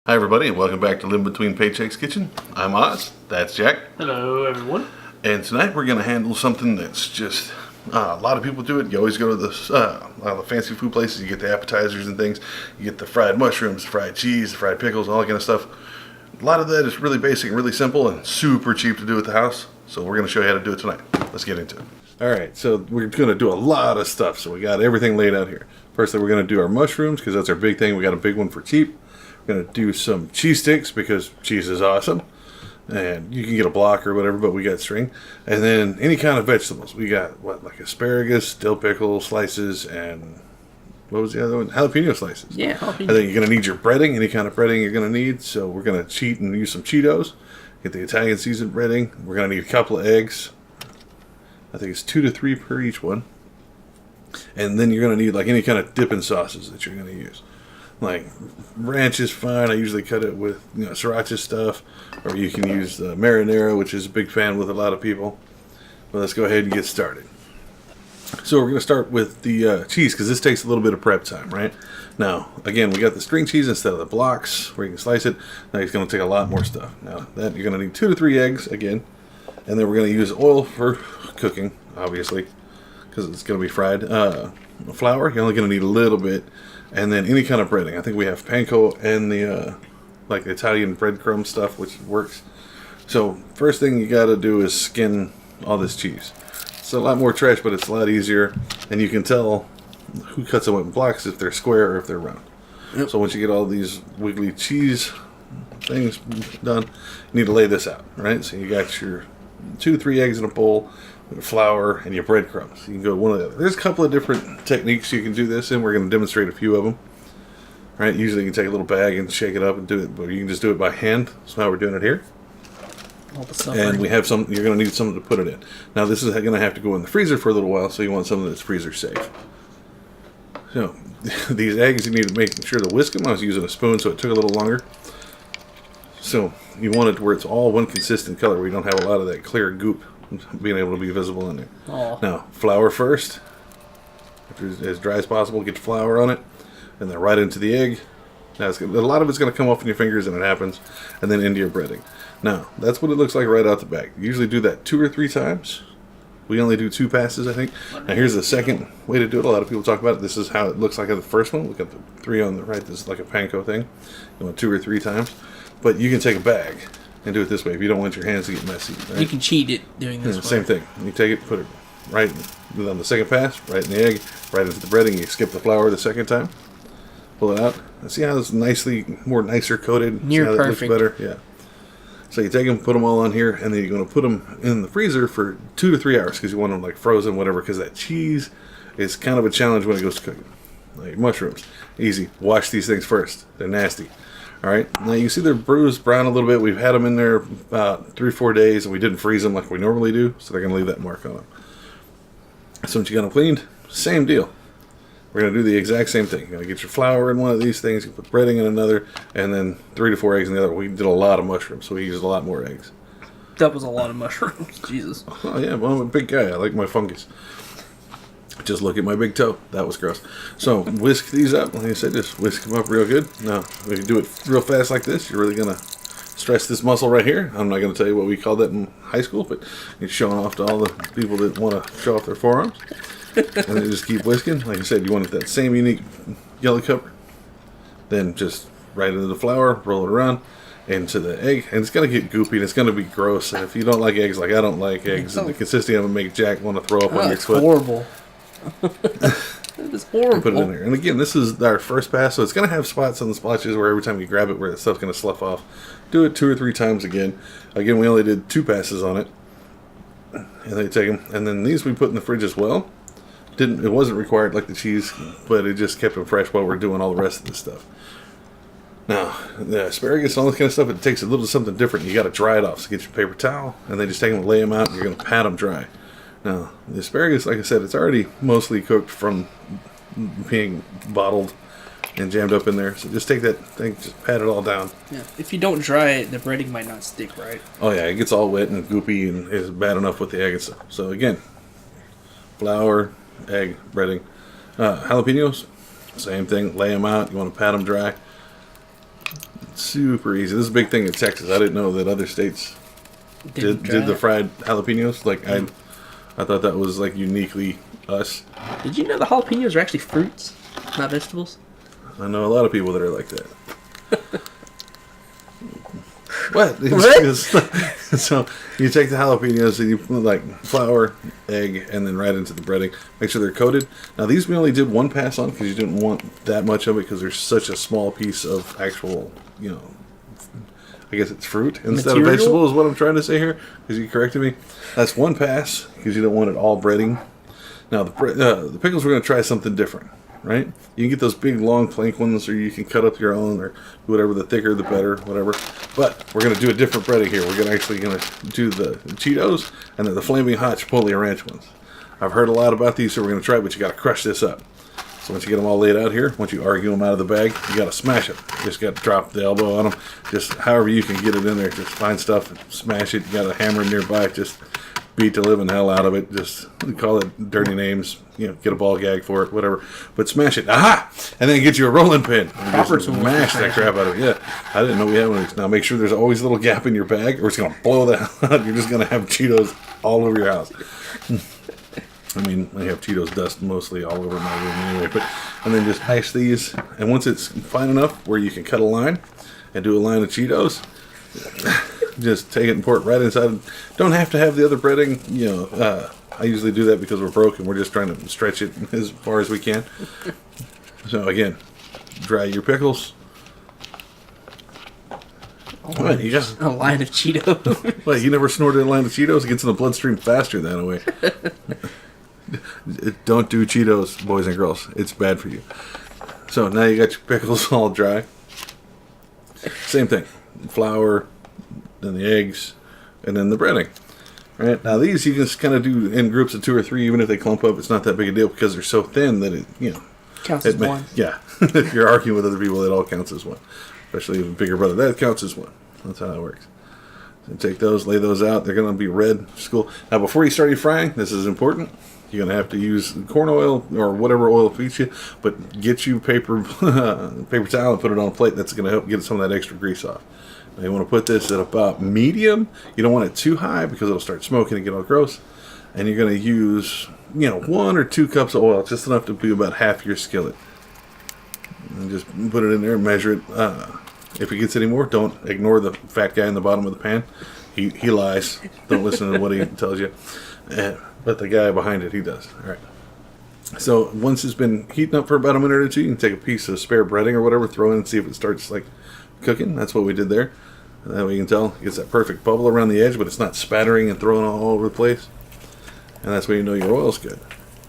Hi everybody and welcome back to Live Between Paychecks Kitchen. I'm Oz, that's Jack. Hello everyone. And tonight we're going to handle something that's just, a lot of people do it. You always go to the fancy food places, you get the appetizers and things. You get the fried mushrooms, fried cheese, fried pickles, all that kind of stuff. A lot of that is really basic and really simple and super cheap to do at the house. So we're going to show you how to do it tonight. Let's get into it. Alright, so we're going to do a lot of stuff. So we got everything laid out here. First thing, we're going to do our mushrooms because that's our big thing. We got a big one for cheap. We're going to do some cheese sticks because cheese is awesome. And you can get a block or whatever, but we got string. And then any kind of vegetables. We got, like asparagus, dill pickle slices, and what was the other one? Jalapeno slices. Yeah, jalapeno. And then you're going to need your breading, any kind of breading you're going to need. So we're going to cheat and use some Cheetos. Get the Italian seasoned breading. We're going to need a couple of eggs. I think it's 2 to 3 per each one. And then you're going to need like any kind of dipping sauces that you're going to use. Like ranch is fine. I usually cut it with sriracha stuff, or you can use the marinara, which is a big fan with a lot of people. But let's go ahead and get started. So we're going to start with the cheese because this takes a little bit of prep time, right? Now, again, we got the string cheese instead of the blocks where you can slice it. Now it's going to take a lot more stuff. Now that you're going to need 2 to 3 eggs again, and then we're going to use oil for cooking, obviously, because it's going to be fried. Flour, you're only going to need a little bit. And then any kind of breading. I think we have panko and the like the Italian breadcrumb stuff, which works. So first thing you got to do is skin all this cheese. It's a lot more trash, but it's a lot easier, and you can tell who cuts them in blocks if they're square or if they're round. Yep. So once you get all these wiggly cheese things done, you need to lay this out, right? So you got your 2 to 3 eggs in a bowl, flour, and your breadcrumbs. You can go one or the other. There's a couple of different techniques you can do this in. We're going to demonstrate a few of them. Right? Usually you can take a little bag and shake it up and do it, but you can just do it by hand. That's how we're doing it here. And we have some. You're going to need something to put it in. Now this is going to have to go in the freezer for a little while, so you want something that's freezer safe. So these eggs, you need to make sure to whisk them. I was using a spoon, so it took a little longer. So you want it to where it's all one consistent color, where you don't have a lot of that clear goop being able to be visible in there. Aww. Now, flour first. As dry as possible, get the flour on it, and then right into the egg. Now, a lot of it's going to come off in your fingers, and it happens, and then into your breading. Now, that's what it looks like right out the back. You usually do that 2 or 3 times. We only do 2 passes, I think. Now, here's the second way to do it. A lot of people talk about it. This is how it looks like at the first one. Look at the 3 on the right. This is like a panko thing. You want 2 or 3 times. But you can take a bag and do it this way if you don't want your hands to get messy. Right? You can cheat it doing this way. Same thing. You take it, put it right on the second pass, right in the egg, right into the breading. You skip the flour the second time. Pull it out. See how it's nicer coated? Near See how perfect. That looks better? Yeah. So you take them, put them all on here, and then you're going to put them in the freezer for 2 to 3 hours because you want them like frozen, whatever, because that cheese is kind of a challenge when it goes to cooking. Like mushrooms. Easy. Wash these things first. They're nasty. Alright, now you see they're bruised brown a little bit. We've had them in there about 3 or 4 days, and we didn't freeze them like we normally do, so they're going to leave that mark on them. So once you got them cleaned, same deal. We're going to do the exact same thing. You're going to get your flour in one of these things, you put breading in another, and then 3 to 4 eggs in the other. We did a lot of mushrooms, so we used a lot more eggs. That was a lot of mushrooms. Jesus. Oh yeah, well, I'm a big guy. I like my fungus. Just look at my big toe. That was gross. So whisk these up. Like I said, just whisk them up real good. Now, if you do it real fast like this, you're really going to stress this muscle right here. I'm not going to tell you what we called that in high school, but you're showing off to all the people that want to show off their forearms. And then just keep whisking. Like I said, you want that same unique yellow cover. Then just right into the flour, roll it around into the egg. And it's going to get goopy and it's going to be gross. And if you don't like eggs, like I don't like eggs, and the consistency of them make Jack want to throw up on your foot. Horrible. That is horrible. Put it in there. And again, this is our first pass, so it's going to have spots on the splotches where every time you grab it, where the stuff's going to slough off. Do it 2 or 3 times again. Again, we only did 2 passes on it. And then you take them. And then these we put in the fridge as well. It wasn't required like the cheese, but it just kept them fresh while we're doing all the rest of this stuff. Now, the asparagus and all this kind of stuff, it takes a little something different. You got to dry it off. So get your paper towel, and then just take them and lay them out, and you're going to pat them dry. Now, the asparagus, like I said, it's already mostly cooked from being bottled and jammed up in there. So just take that thing, just pat it all down. Yeah. If you don't dry it, the breading might not stick right. Oh yeah, it gets all wet and goopy and is bad enough with the egg and stuff. So again, flour, egg, breading. Jalapenos, same thing. Lay them out. You want to pat them dry. Super easy. This is a big thing in Texas. I didn't know that other states did the fried jalapenos. Like I thought that was like uniquely us. Did you know the jalapenos are actually fruits, not vegetables? I know a lot of people that are like that. What? What? So you take the jalapenos and you put like flour, egg, and then right into the breading. Make sure they're coated. Now these we only did one pass on because you didn't want that much of it because there's such a small piece of actual, I guess it's fruit instead of vegetable is what I'm trying to say here. Because you corrected me. That's one pass because you don't want it all breading. Now the pickles we're going to try something different. Right? You can get those big long plank ones or you can cut up your own or whatever, the thicker the better, whatever. But we're going to do a different breading here. We're going to do the Cheetos and then the flaming hot Chipotle Ranch ones. I've heard a lot about these, so we're going to try it, but you got to crush this up. So once you get them all laid out here, once you argue them out of the bag, you got to smash it. You just got to drop the elbow on them. Just however you can get it in there, just find stuff and smash it. You got a hammer nearby, just beat the living hell out of it. Just call it dirty names. Get a ball gag for it, whatever. But smash it. Aha! And then get you a rolling pin. And just smash that crap out of it. Yeah. I didn't know we had one of these. Now make sure there's always a little gap in your bag or it's going to blow the hell out. You're just going to have Cheetos all over your house. I mean, I have Cheetos dust mostly all over my room anyway. And then just ice these. And once it's fine enough where you can cut a line and do a line of Cheetos, just take it and pour it right inside. Don't have to have the other breading. I usually do that because we're broke and we're just trying to stretch it as far as we can. So again, dry your pickles. What, you got a line of Cheetos. What, you never snorted a line of Cheetos? It gets in the bloodstream faster that way. Don't do Cheetos, boys and girls. It's bad for you. So now you got your pickles all dry. Same thing. Flour, then the eggs, and then the breading. Right? Now these you can just kind of do in groups of 2 or 3, even if they clump up. It's not that big a deal because they're so thin that it counts as one. Yeah. If you're arguing with other people, it all counts as one. Especially with a bigger brother. That counts as one. That's how it works. So take those, lay those out. They're going to be red. School. Now before you start your frying, this is important. You're going to have to use corn oil or whatever oil feeds you, but get you paper towel and put it on a plate. That's going to help get some of that extra grease off. Now you want to put this at about medium. You don't want it too high because it'll start smoking and get all gross. And you're going to use, 1 or 2 cups of oil, just enough to be about half your skillet. And just put it in there and measure it. If it gets any more, don't ignore the fat guy in the bottom of the pan. He lies. Don't listen to what he tells you. But the guy behind it, he does. All right. So once it's been heating up for about a minute or two, you can take a piece of spare breading or whatever, throw it in and see if it starts cooking. That's what we did there. And that way you can tell it gets that perfect bubble around the edge, but it's not spattering and throwing all over the place. And that's when you know your oil's good.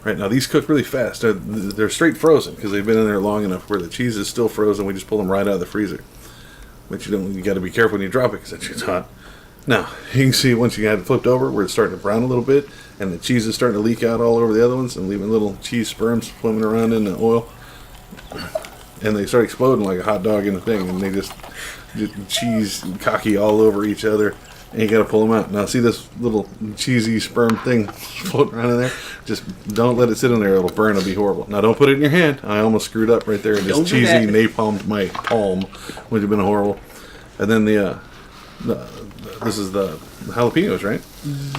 Right, now these cook really fast. They're straight frozen because they've been in there long enough where the cheese is still frozen. We just pull them right out of the freezer. But you got to be careful when you drop it because that shit's hot. Now, you can see once you have it flipped over where it's starting to brown a little bit and the cheese is starting to leak out all over the other ones and leaving little cheese sperms swimming around in the oil. And they start exploding like a hot dog in the thing and they just cheese cocky all over each other. And you got to pull them out. Now, see this little cheesy sperm thing floating around in there? Just don't let it sit in there. It'll burn. It'll be horrible. Now, don't put it in your hand. I almost screwed up right there and just cheesy napalmed my palm, which would have been horrible. And then this is the jalapenos, right?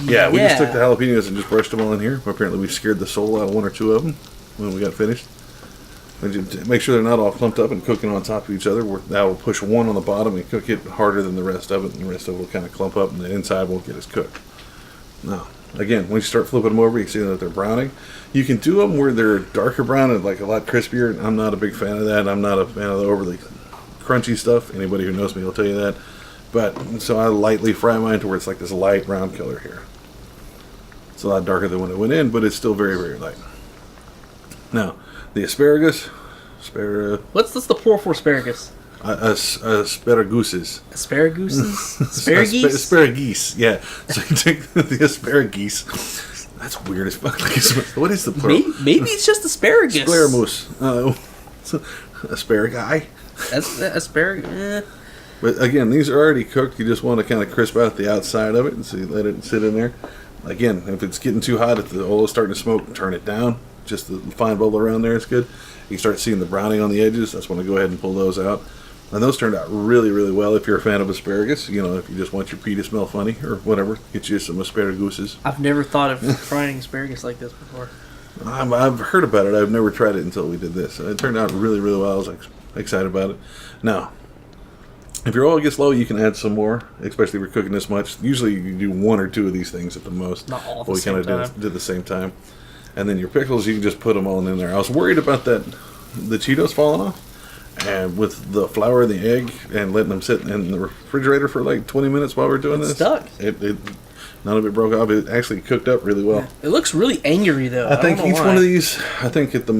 Yeah, we just took the jalapenos and just brushed them all in here. Apparently, we scared the soul out of 1 or 2 of them when we got finished. Make sure they're not all clumped up and cooking on top of each other. That will push one on the bottom and cook it harder than the rest of it, and the rest of it will kind of clump up, and the inside won't get as cooked. Now, again, when you start flipping them over, you see that they're browning. You can do them where they're darker brown and like a lot crispier. I'm not a big fan of that. I'm not a fan of the overly crunchy stuff. Anybody who knows me will tell you that. But so I lightly fry mine to where it's like this light brown color here. It's a lot darker than when it went in, but it's still very, very light. Now, the asparagus. What's the plural for asparagus? Asparaguses. Asparaguses? Asparagus? Asparagus, yeah. So you take the asparagus. That's weird as fuck. What is the plural? Maybe it's just asparagus. Asparagus. Asparagus. That's asparagus. But again, these are already cooked. You just want to kind of crisp out the outside of it, and so you let it sit in there. Again, if it's getting too hot, if the oil is starting to smoke, turn it down. Just the fine bubble around there is good. You start seeing the browning on the edges. That's when I go ahead and pull those out. And those turned out really, really well. If you're a fan of asparagus, you know, if you just want your pea to smell funny or whatever, get you some asparaguses. I've never thought of frying asparagus like this before. I've heard about it. I've never tried it until we did this. It turned out really, really well. I was excited about it. Now, if your oil gets low, you can add some more, especially if you're cooking this much. Usually you do 1 or 2 of these things at the most. Not all at but the same time. We kind of did the same time. And then your pickles, you can just put them all in there. I was worried about the Cheetos falling off. And with the flour and the egg and letting them sit in the refrigerator for like 20 minutes while we're doing this. Stuck. None of it broke off. It actually cooked up really well. It looks really angry though. I think each one of these, I think the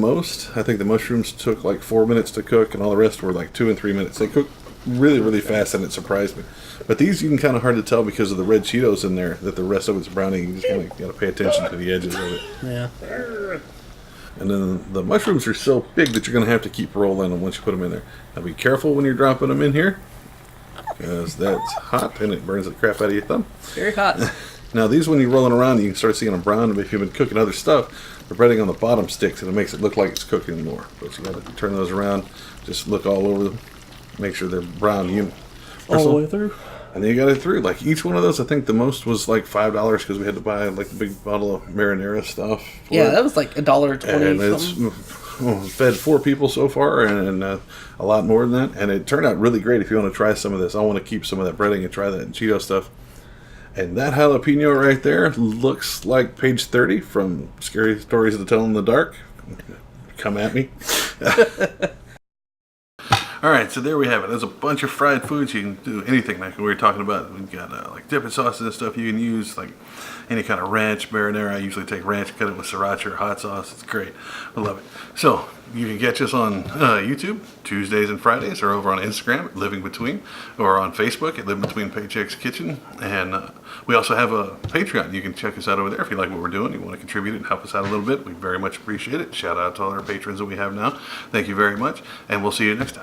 mushrooms took like 4 minutes to cook and all the rest were like 2 and 3 minutes. They cooked really, really fast and it surprised me. But these you can kind of hard to tell because of the red Cheetos in there that the rest of it's browning. You just kind of got to pay attention to the edges of it. Yeah. And then the mushrooms are so big that you're going to have to keep rolling them once you put them in there. Now be careful when you're dropping them in here because that's hot and it burns the crap out of your thumb. Very hot. Now these, when you're rolling around, you can start seeing them brown. If you've been cooking other stuff, the breading on the bottom sticks and it makes it look like it's cooking more. But you got to turn those around, just look all over them, make sure they're brown. All the way through. And then you got it through. Like each one of those, I think the most was like $5 because we had to buy like a big bottle of marinara stuff. Yeah, that was like $1.20. And it's fed 4 people so far, and a lot more than that. And it turned out really great. If you want to try some of this, I want to keep some of that breading and try that Cheeto stuff. And that jalapeno right there looks like page 30 from Scary Stories to Tell in the Dark. Come at me. All right, so there we have it. There's a bunch of fried foods. You can do anything like we were talking about. We've got like dipping sauces and stuff you can use, like any kind of ranch, marinara. I usually take ranch, cut it with sriracha or hot sauce. It's great. I love it. So you can catch us on YouTube Tuesdays and Fridays, or over on Instagram at Living Between, or on Facebook at Living Between Paychecks Kitchen. And we also have a Patreon. You can check us out over there if you like what we're doing. You want to contribute and help us out a little bit. We very much appreciate it. Shout out to all our patrons that we have now. Thank you very much, and we'll see you next time.